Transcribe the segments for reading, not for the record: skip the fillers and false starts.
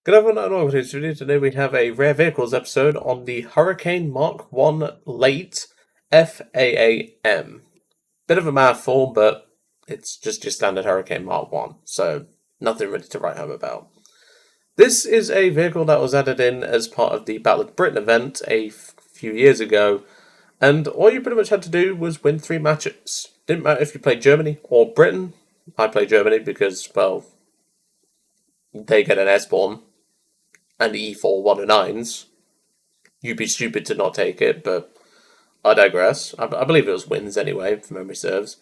Good everyone, and welcome to this video. Today we have a Rare Vehicles episode on the Hurricane Mark 1 Late FAA M. Bit of a mouthful, but it's just your standard Hurricane Mark 1, so nothing really to write home about. This is a vehicle that was added in as part of the Battle of Britain event a few years ago, and all you pretty much had to do was win 3 matches. Didn't matter if you played Germany or Britain. I played Germany because, well, they get an S-Born and E4 109s. You'd be stupid to not take it, but I digress. I believe it was wins anyway, if memory serves.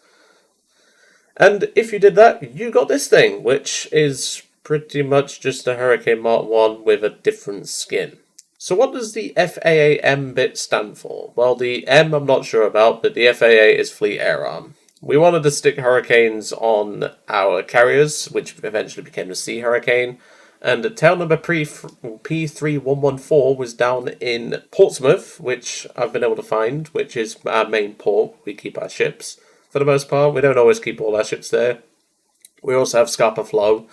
And if you did that, you got this thing, which is pretty much just a Hurricane Mark 1 with a different skin. So what does the FAA M bit stand for? Well, the M I'm not sure about, but the FAA is Fleet Air Arm. We wanted to stick Hurricanes on our carriers, which eventually became the Sea Hurricane, and tail number P3114 was down in Portsmouth, which I've been able to find, which is our main port. We keep our ships for the most part. We don't always keep all our ships there. We also have Scapa Flow,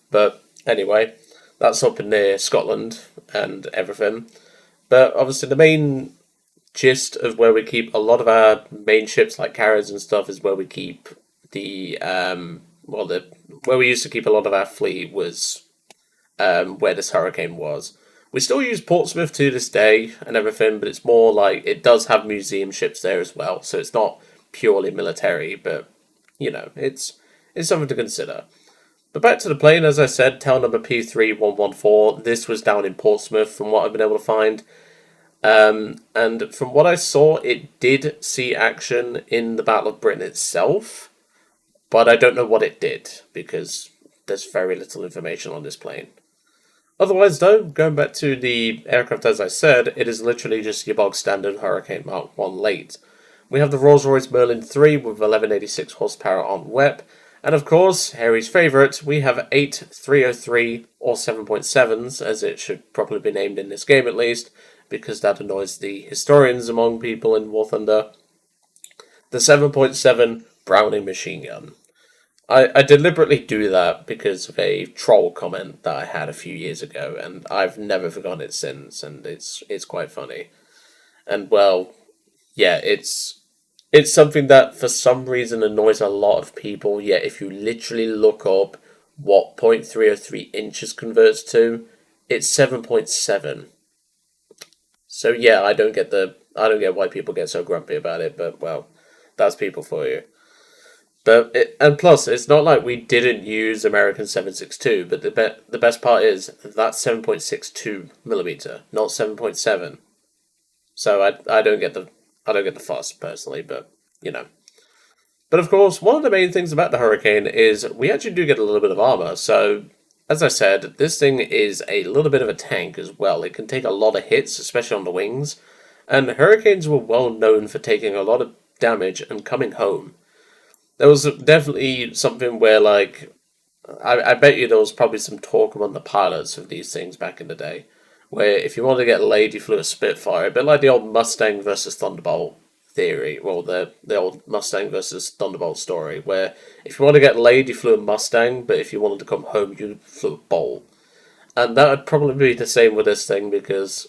but anyway, that's up in near Scotland and everything. But obviously, the main gist of where we keep a lot of our main ships, like carriers and stuff, is where we keep the where we used to keep a lot of our fleet was where this hurricane was. We still use Portsmouth to this day and everything, but it's more like it does have museum ships there as well, so it's not purely military, but you know, it's something to consider. But back to the plane, as I said, tail number P3114. This was down in Portsmouth, from what I've been able to find. And from what I saw, it did see action in the Battle of Britain itself, but I don't know what it did because there's very little information on this plane. Otherwise, though, going back to the aircraft, as I said, it is literally just your bog standard Hurricane Mark 1 Late. We have the Rolls-Royce Merlin 3 with 1186 horsepower on WEP, and of course, Harry's favourite, we have 8 303 or 7.7s, as it should probably be named in this game at least, because that annoys the historians among people in War Thunder. The 7.7 Browning machine gun. I deliberately do that because of a troll comment that I had a few years ago, and I've never forgotten it since, and it's quite funny. And well, yeah, it's something that for some reason annoys a lot of people, yet if you literally look up what .303 inches converts to, it's 7.7. So yeah, I don't get why people get so grumpy about it, but well, that's people for you. And plus, it's not like we didn't use American 7.62, but the best part is that's 7.62 millimeter, not 7.7. So I don't get the fuss personally, but you know. But of course, one of the main things about the Hurricane is we actually do get a little bit of armor. So as I said, this thing is a little bit of a tank as well. It can take a lot of hits, especially on the wings. And Hurricanes were well known for taking a lot of damage and coming home. There was definitely something where, like, I bet you there was probably some talk among the pilots of these things back in the day, where if you wanted to get laid, you flew a Spitfire, a bit like the old Mustang versus Thunderbolt theory, well, the old Mustang versus Thunderbolt story, where if you want to get laid, you flew a Mustang, but if you wanted to come home, you flew a Bolt. And that would probably be the same with this thing, because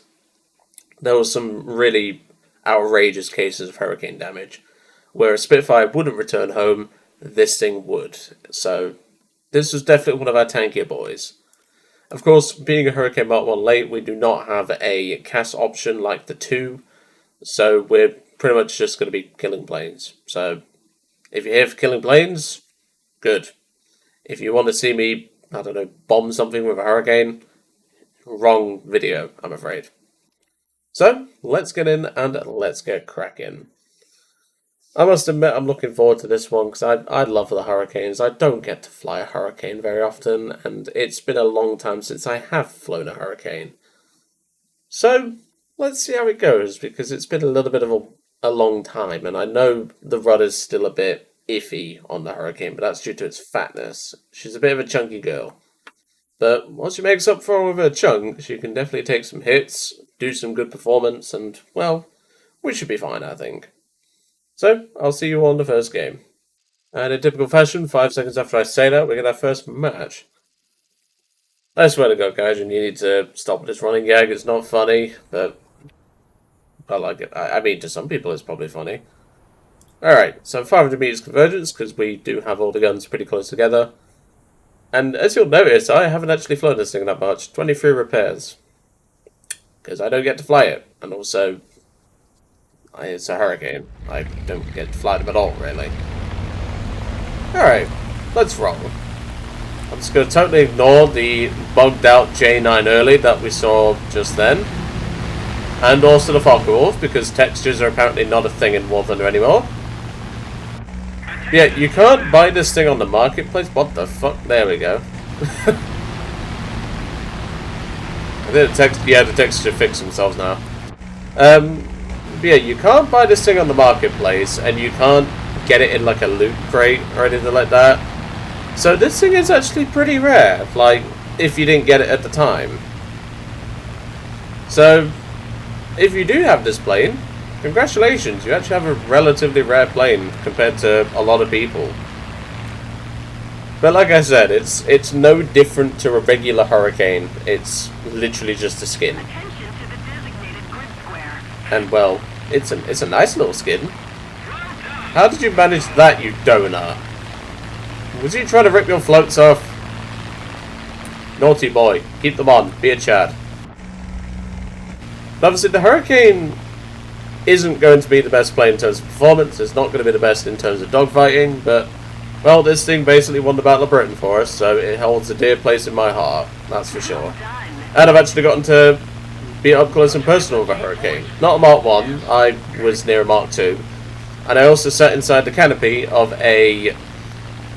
there was some really outrageous cases of hurricane damage where a Spitfire wouldn't return home, this thing would. So this was definitely one of our tankier boys. Of course, being a Hurricane Mark 1 Late, we do not have a CAS option like the 2, so we're pretty much just going to be killing planes. So if you're here for killing planes, good. If you want to see me, I don't know, bomb something with a Hurricane, wrong video, I'm afraid. So let's get in and let's get cracking. I must admit, I'm looking forward to this one because I love the Hurricanes. I don't get to fly a Hurricane very often, and it's been a long time since I have flown a Hurricane. So, let's see how it goes because it's been a little bit of a long time, and I know the rudder's still a bit iffy on the Hurricane, but that's due to its fatness. She's a bit of a chunky girl. But once she makes up for it with her chunk, she can definitely take some hits, do some good performance, and, well, we should be fine, I think. So, I'll see you all in the first game. And in typical fashion, 5 seconds after I say that, we get our first match. I swear to God, guys, and you need to stop this running gag. It's not funny, but I like it. I mean, to some people, it's probably funny. Alright, so 500 meters convergence, because we do have all the guns pretty close together. And as you'll notice, I haven't actually flown this thing that much. 23 repairs. Because I don't get to fly it. And also, it's a Hurricane. I don't get to fly them at all, really. Alright, let's roll. I'm just going to totally ignore the bugged out J9 early that we saw just then. And also the Focke-Wulf, because textures are apparently not a thing in War Thunder anymore. Yeah, you can't buy this thing on the marketplace. What the fuck? There we go. I think the texture fixed themselves now. Yeah, you can't buy this thing on the marketplace, and you can't get it in like a loot crate or anything like that. So this thing is actually pretty rare, like, if you didn't get it at the time. So, if you do have this plane, congratulations, you actually have a relatively rare plane compared to a lot of people. But like I said, it's no different to a regular Hurricane. It's literally just a skin. And well, it's a nice little skin. How did you manage that, you donut? Was he trying to rip your floats off? Naughty boy. Keep them on. Be a Chad. But obviously the Hurricane isn't going to be the best plane in terms of performance. It's not going to be the best in terms of dogfighting. But, well, this thing basically won the Battle of Britain for us. So it holds a dear place in my heart. That's for sure. And I've actually gotten to be up close and personal with a Hurricane. Not a Mark 1. I was near a Mark 2. And I also sat inside the canopy of a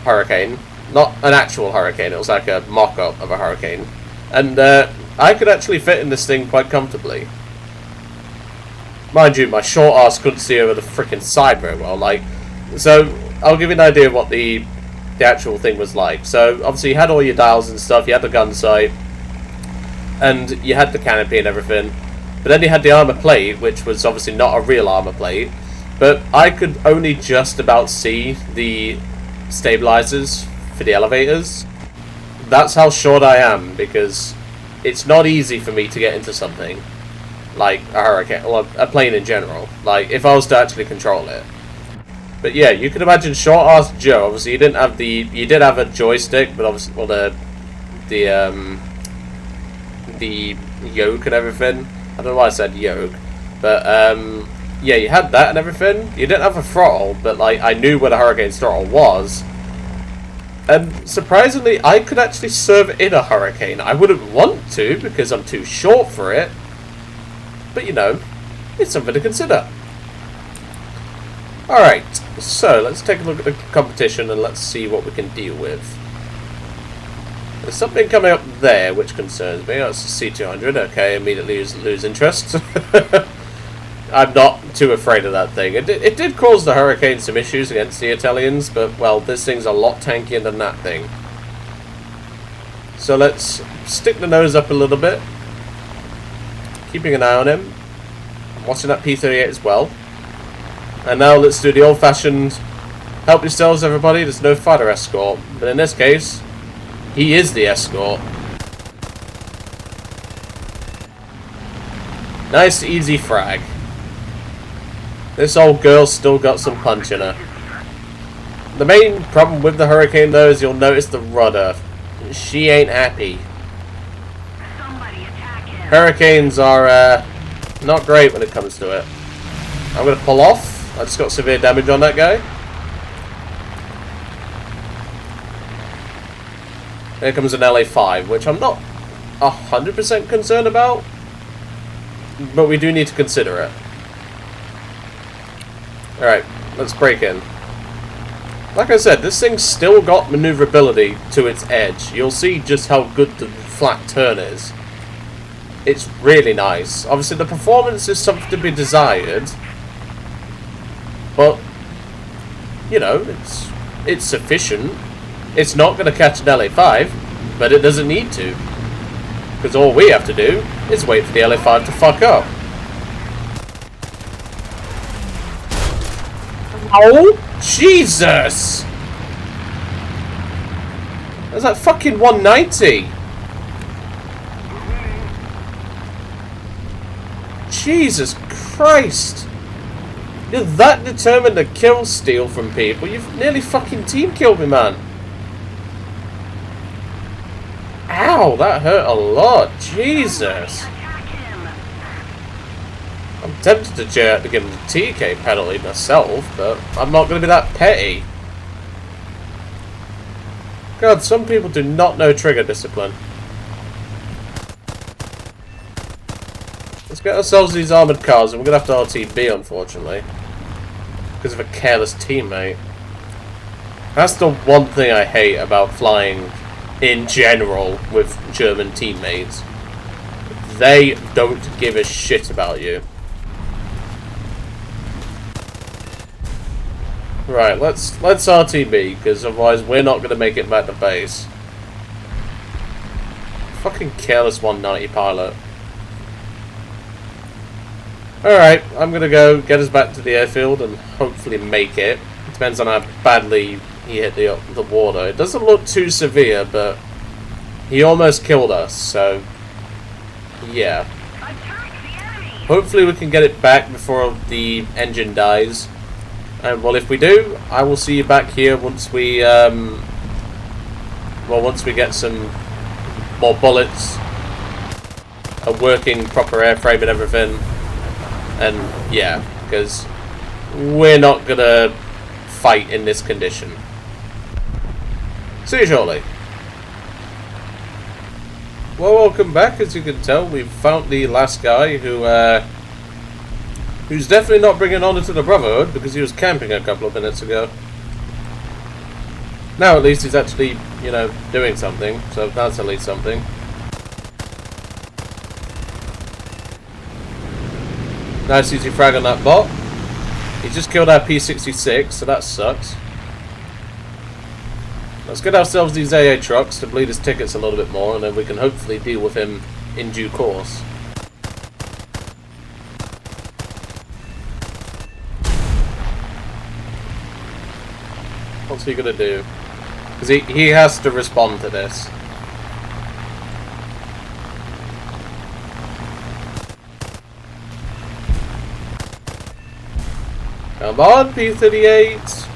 Hurricane. Not an actual Hurricane, it was like a mock-up of a Hurricane. And I could actually fit in this thing quite comfortably. Mind you, my short ass couldn't see over the freaking side very well. Like, so I'll give you an idea of what the actual thing was like. So obviously you had all your dials and stuff, you had the gun sight, and you had the canopy and everything. But then you had the armor plate, which was obviously not a real armor plate. But I could only just about see the stabilizers for the elevators. That's how short I am, because it's not easy for me to get into something like a Hurricane, or a plane in general, like if I was to actually control it. But yeah, you can imagine short ass Joe. Obviously you didn't have you did have a joystick, but obviously, well, the yoke and everything. I don't know why I said yoke, but yeah, you had that and everything. You didn't have a throttle, but like I knew what a Hurricane's throttle was. And surprisingly, I could actually serve in a Hurricane. I wouldn't want to because I'm too short for it. But you know, it's something to consider. Alright, so let's take a look at the competition and let's see what we can deal with. There's something coming up there which concerns me. That's C200. Okay, immediately lose interest. I'm not too afraid of that thing. It did cause the Hurricane some issues against the Italians, but, well, this thing's a lot tankier than that thing. So let's stick the nose up a little bit. Keeping an eye on him. I'm watching that P-38 as well. And now let's do the old-fashioned help yourselves, everybody. There's no fighter escort. But in this case, he is the escort. Nice, easy frag. This old girl's still got some punch in her. The main problem with the Hurricane, though, is you'll notice the rudder. She ain't happy. Hurricanes are not great when it comes to it. I'm going to pull off. I just got severe damage on that guy. Here comes an LA-5, which I'm not 100% concerned about, but we do need to consider it. Alright, let's break in. Like I said, this thing's still got maneuverability to its edge. You'll see just how good the flat turn is. It's really nice. Obviously, the performance is something to be desired, but, you know, it's sufficient. It's not going to catch an LA-5, but it doesn't need to. Because all we have to do is wait for the LA-5 to fuck up. Oh, Jesus! That's like fucking 190. Jesus Christ! You're that determined to kill steal from people, you've nearly fucking team killed me, man. Ow, that hurt a lot. Jesus. I'm tempted to give him the TK penalty myself, but I'm not going to be that petty. God, some people do not know trigger discipline. Let's get ourselves these armoured cars, and we're going to have to RTB, unfortunately. Because of a careless teammate. That's the one thing I hate about flying in general with German teammates. They don't give a shit about you. Right, let's RTB, because otherwise we're not going to make it back to base. Fucking careless 190 pilot. Alright, I'm going to go get us back to the airfield and hopefully make it. It depends on how badly he hit the water. It doesn't look too severe, but he almost killed us, so yeah. Hopefully we can get it back before the engine dies. And well, if we do, I will see you back here once we once we get some more bullets, a working proper airframe and everything. And yeah, because we're not gonna fight in this condition. See you shortly. Well, welcome back. As you can tell, we've found the last guy who's definitely not bringing honor to the Brotherhood because he was camping a couple of minutes ago. Now at least he's actually, you know, doing something, so that's at least something. Nice easy frag on that bot. He just killed our P-66, so that sucks. Let's get ourselves these AA trucks to bleed his tickets a little bit more, and then we can hopefully deal with him in due course. What's he gonna do? Because he has to respond to this. Come on, P-38.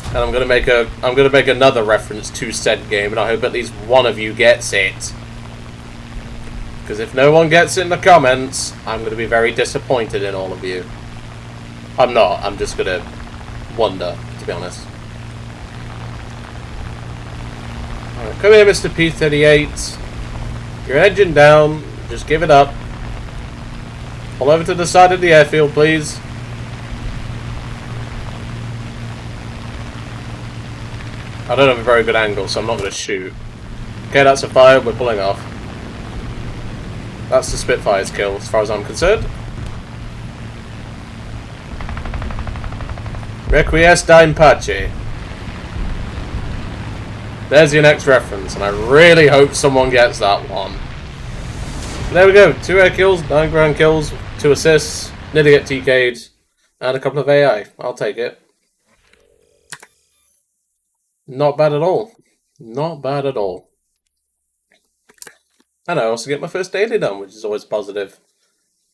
And I'm gonna make another reference to said game, and I hope at least one of you gets it. Because if no one gets it in the comments, I'm gonna be very disappointed in all of you. I'm not. I'm just gonna wonder, to be honest. Alright, come here, Mr. P-38. Your engine down. Just give it up. Pull over to the side of the airfield, please. I don't have a very good angle, so I'm not going to shoot. Okay, that's a fire. We're pulling off. That's the Spitfire's kill, as far as I'm concerned. Requiescat in pace. There's your next reference, and I really hope someone gets that one. There we go. 2 air kills, 9 ground kills, 2 assists, nearly get TK'd, and a couple of AI. I'll take it. Not bad at all. Not bad at all. And I also get my first daily done, which is always positive.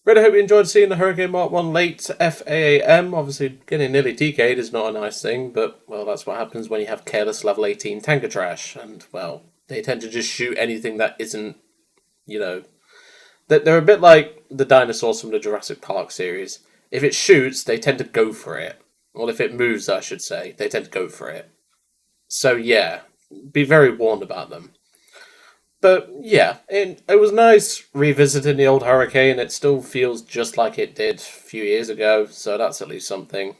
Really hope you enjoyed seeing the Hurricane Mark 1 late FAA M. Obviously, getting nearly TK'd is not a nice thing, but, well, that's what happens when you have careless level 18 tanker trash. And, well, they tend to just shoot anything that isn't, you know... They're a bit like the dinosaurs from the Jurassic Park series. If it shoots, they tend to go for it. Well, if it moves, I should say, they tend to go for it. So, yeah, be very warned about them. But, yeah, it was nice revisiting the old Hurricane. It still feels just like it did a few years ago, so that's at least something.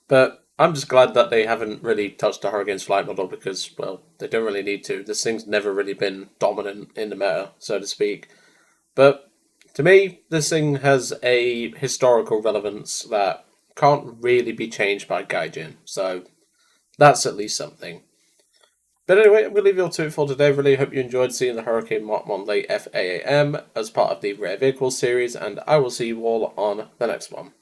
But I'm just glad that they haven't really touched the Hurricane's flight model because, well, they don't really need to. This thing's never really been dominant in the meta, so to speak. But, to me, this thing has a historical relevance that can't really be changed by Gaijin, so... that's at least something. But anyway, I'm going to leave you all to it for today. Really hope you enjoyed seeing the Hurricane Mark 1 late FAA M as part of the Rare Vehicles series, and I will see you all on the next one.